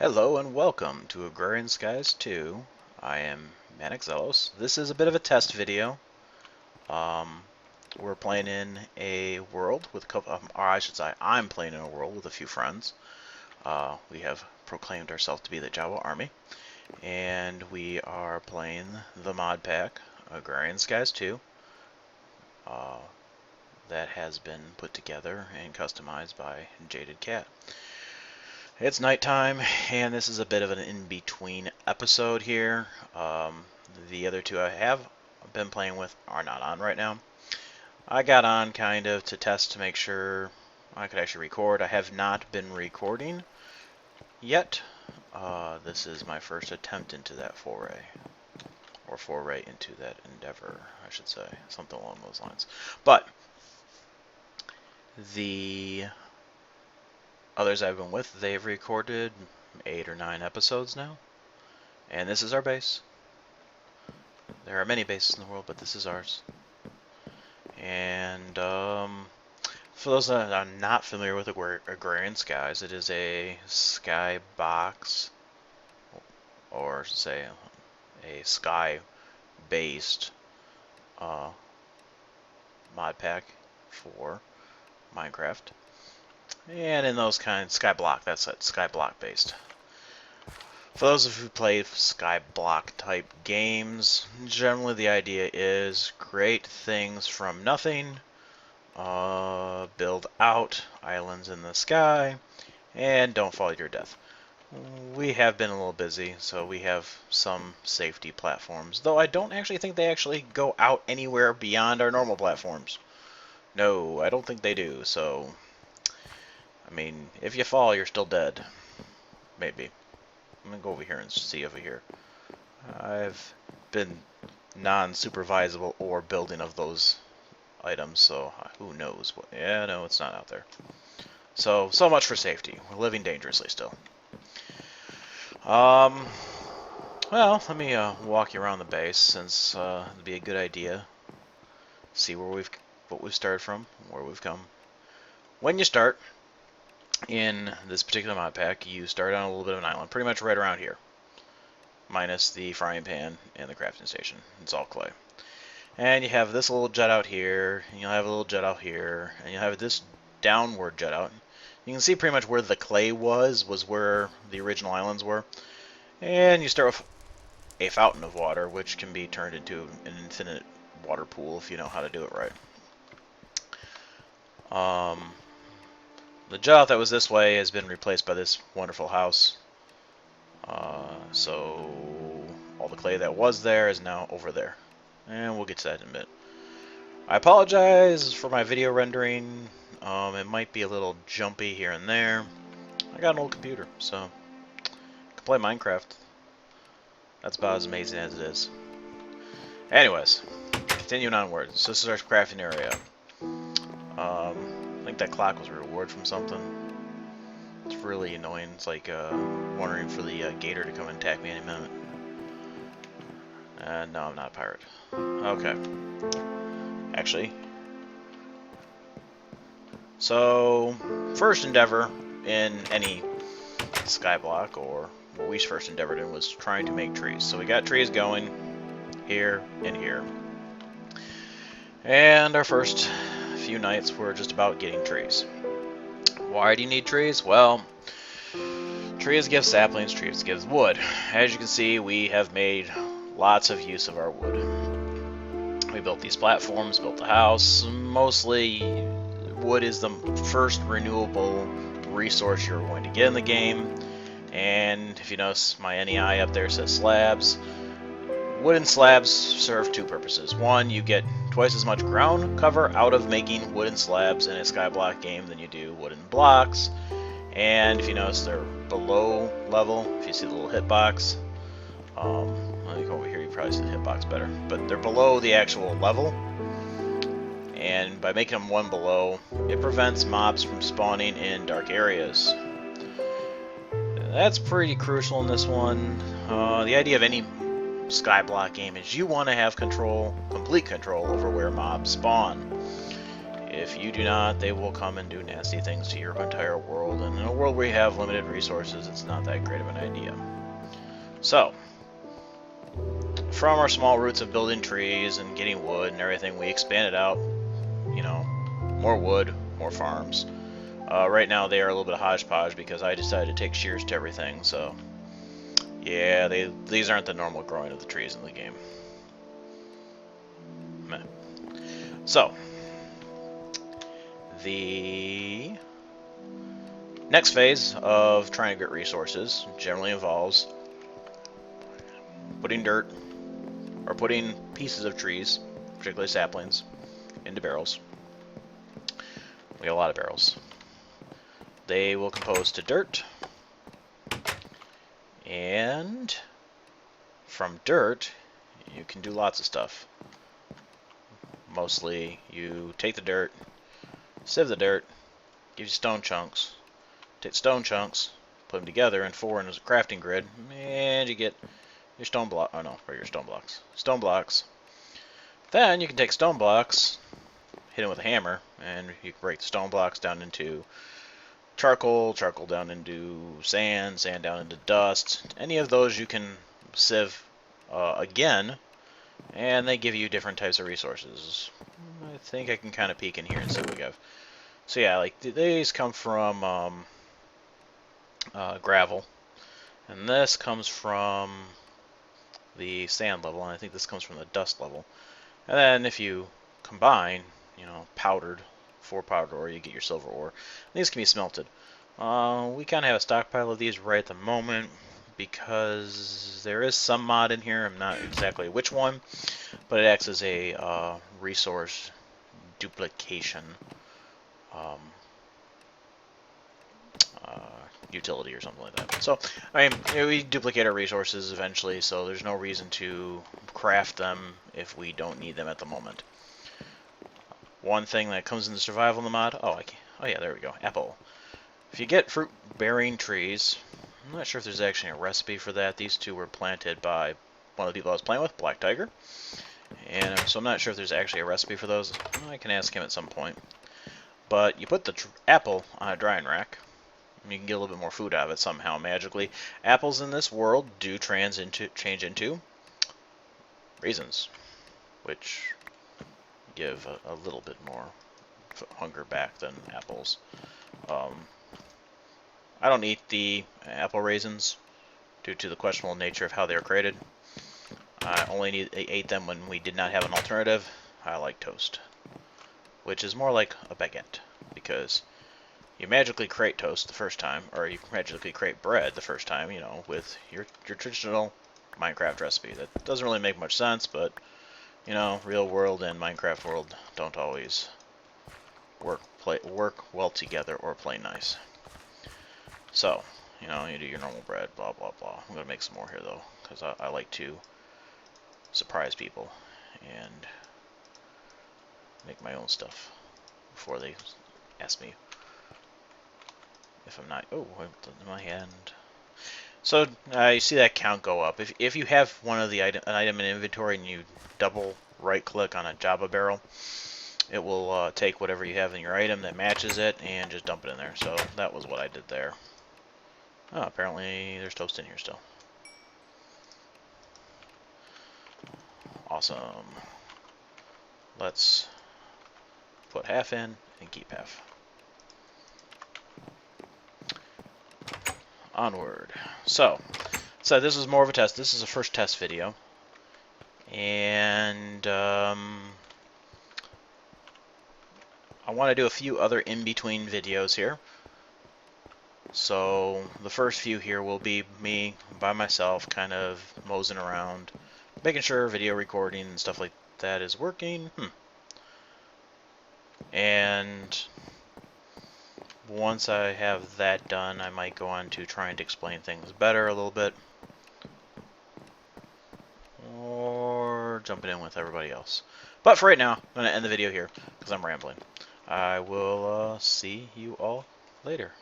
Hello and welcome to Agrarian Skies 2. I am Manixelos. This is a bit of a test video. We're playing in a world with a couple, or I should say, I'm playing in a world with a few friends. We have proclaimed ourselves to be the JAWA army, and we are playing the mod pack Agrarian Skies 2. That has been put together and customized by Jaded Cat. It's nighttime, and this is a bit of an in-between episode here. The other two I have been playing with are not on right now. I got on kind of to test to make sure I could actually record. I have not been recording yet. This is my first attempt into that foray. Or foray into that endeavor, I should say. Something along those lines. But the others I've been with, they've recorded 8 or 9 episodes now. And this is our base. There are many bases in the world, but this is ours. And for those that are not familiar with Agrarian Skies, it is a skybox, or say a sky-based mod pack for Minecraft. And in those kinds, Skyblock, that's it, Skyblock based. For those of you who play Skyblock type games, generally the idea is create things from nothing, build out islands in the sky, and don't fall to your death. We have been a little busy, so we have some safety platforms, though I don't actually think they actually go out anywhere beyond our normal platforms. No, I don't think they do, so I mean, if you fall, you're still dead. Maybe. I'm gonna go over here and see over here. I've been non-supervisable or building of those items, so who knows what. Yeah, no, it's not out there. So much for safety. We're living dangerously still. Well, let me walk you around the base, since it'd be a good idea. See what we've started from, where we've come. When you start in this particular mod pack, you start on a little bit of an island, pretty much right around here, minus the frying pan and the crafting station. It's all clay. And you have this little jet out here, and you'll have a little jet out here, and you'll have this downward jet out. You can see pretty much where the clay was where the original islands were. And you start with a fountain of water, which can be turned into an infinite water pool if you know how to do it right. The jet out that was this way has been replaced by this wonderful house. So all the clay that was there is now over there. And we'll get to that in a bit. I apologize for my video rendering. It might be a little jumpy here and there. I got an old computer, so I can play Minecraft. That's about as amazing as it is. Anyways, continuing onward. So this is our crafting area. I think that clock was a reward from something. It's really annoying. It's like wondering for the gator to come and attack me any minute. No, I'm not a pirate. Okay. Actually. So, first endeavor in any skyblock, or what we first endeavored in, was trying to make trees. So we got trees going here and here. And our first few nights were just about getting trees. Why do you need trees? Well, trees give saplings, trees give wood. As you can see, we have made lots of use of our wood. We built these platforms, built the house. Mostly, wood is the first renewable resource you're going to get in the game. And if you notice, my NEI up there says slabs. Wooden slabs serve two purposes. One, you get twice as much ground cover out of making wooden slabs in a skyblock game than you do wooden blocks. And if you notice, they're below level. If you see the little hitbox, let me go over here, you probably see the hitbox better. But they're below the actual level. And by making them one below, it prevents mobs from spawning in dark areas. That's pretty crucial in this one. The idea of any skyblock game is you want to have control, complete control over where mobs spawn. If you do not, they will come and do nasty things to your entire world, and in a world where you have limited resources, it's not that great of an idea. So, from our small roots of building trees and getting wood and everything, we expanded out, you know, more wood, more farms. Right now they are a little bit of hodgepodge because I decided to take shears to everything, so yeah, these aren't the normal growing of the trees in the game. Meh. So, the next phase of trying to get resources generally involves putting dirt, or putting pieces of trees, particularly saplings, into barrels. We got a lot of barrels. They will compose to dirt, and from dirt you can do lots of stuff. Mostly you take the dirt, sieve the dirt, gives you stone chunks, take stone chunks, put them together in 4 in a crafting grid, and you get your stone block. Oh no, or your stone blocks. Stone blocks. Then you can take stone blocks, hit them with a hammer, and you can break the stone blocks down into charcoal, charcoal down into sand, sand down into dust. Any of those you can sieve again, and they give you different types of resources. I think I can kind of peek in here and see what we have. So yeah, like these come from gravel, and this comes from the sand level, and I think this comes from the dust level. And then if you combine, you know, powdered, 4 powdered ore, you get your silver ore. These can be smelted. We kind of have a stockpile of these right at the moment because there is some mod in here. I'm not exactly which one, but it acts as a resource duplication utility or something like that. So, I mean, you know, we duplicate our resources eventually, so there's no reason to craft them if we don't need them at the moment. One thing that comes in the survival in the mod, oh yeah, there we go, apple. If you get fruit-bearing trees, I'm not sure if there's actually a recipe for that. These two were planted by one of the people I was playing with, BlaqTiger, and so I'm not sure if there's actually a recipe for those. I can ask him at some point. But you put the apple on a drying rack, and you can get a little bit more food out of it somehow magically. Apples in this world do change into raisins, which give a little bit more hunger back than apples. I don't eat the apple raisins due to the questionable nature of how they are created. I only ate them when we did not have an alternative. I like toast, which is more like a baguette, because you magically create toast the first time, or you magically create bread the first time, you know, with your traditional Minecraft recipe. That doesn't really make much sense, but, you know, real world and Minecraft world don't always work well together or play nice. So, you know, you do your normal bread, blah, blah, blah. I'm going to make some more here, though, because I like to surprise people and make my own stuff before they ask me if I'm not. Oh, in my hand. So you see that count go up. If you have one of the an item in inventory and you double right click on a JAWA barrel, it will take whatever you have in your item that matches it and just dump it in there. So that was what I did there. Oh, apparently there's toast in here still. Awesome. Let's put half in and keep half. Onward. So this is more of a test. This is a first test video, and I want to do a few other in-between videos here. So the first few here will be me by myself, kind of moseying around, making sure video recording and stuff like that is working. And once I have that done, I might go on to trying to explain things better a little bit, or jumping in with everybody else. But for right now, I'm going to end the video here because I'm rambling. I will see you all later.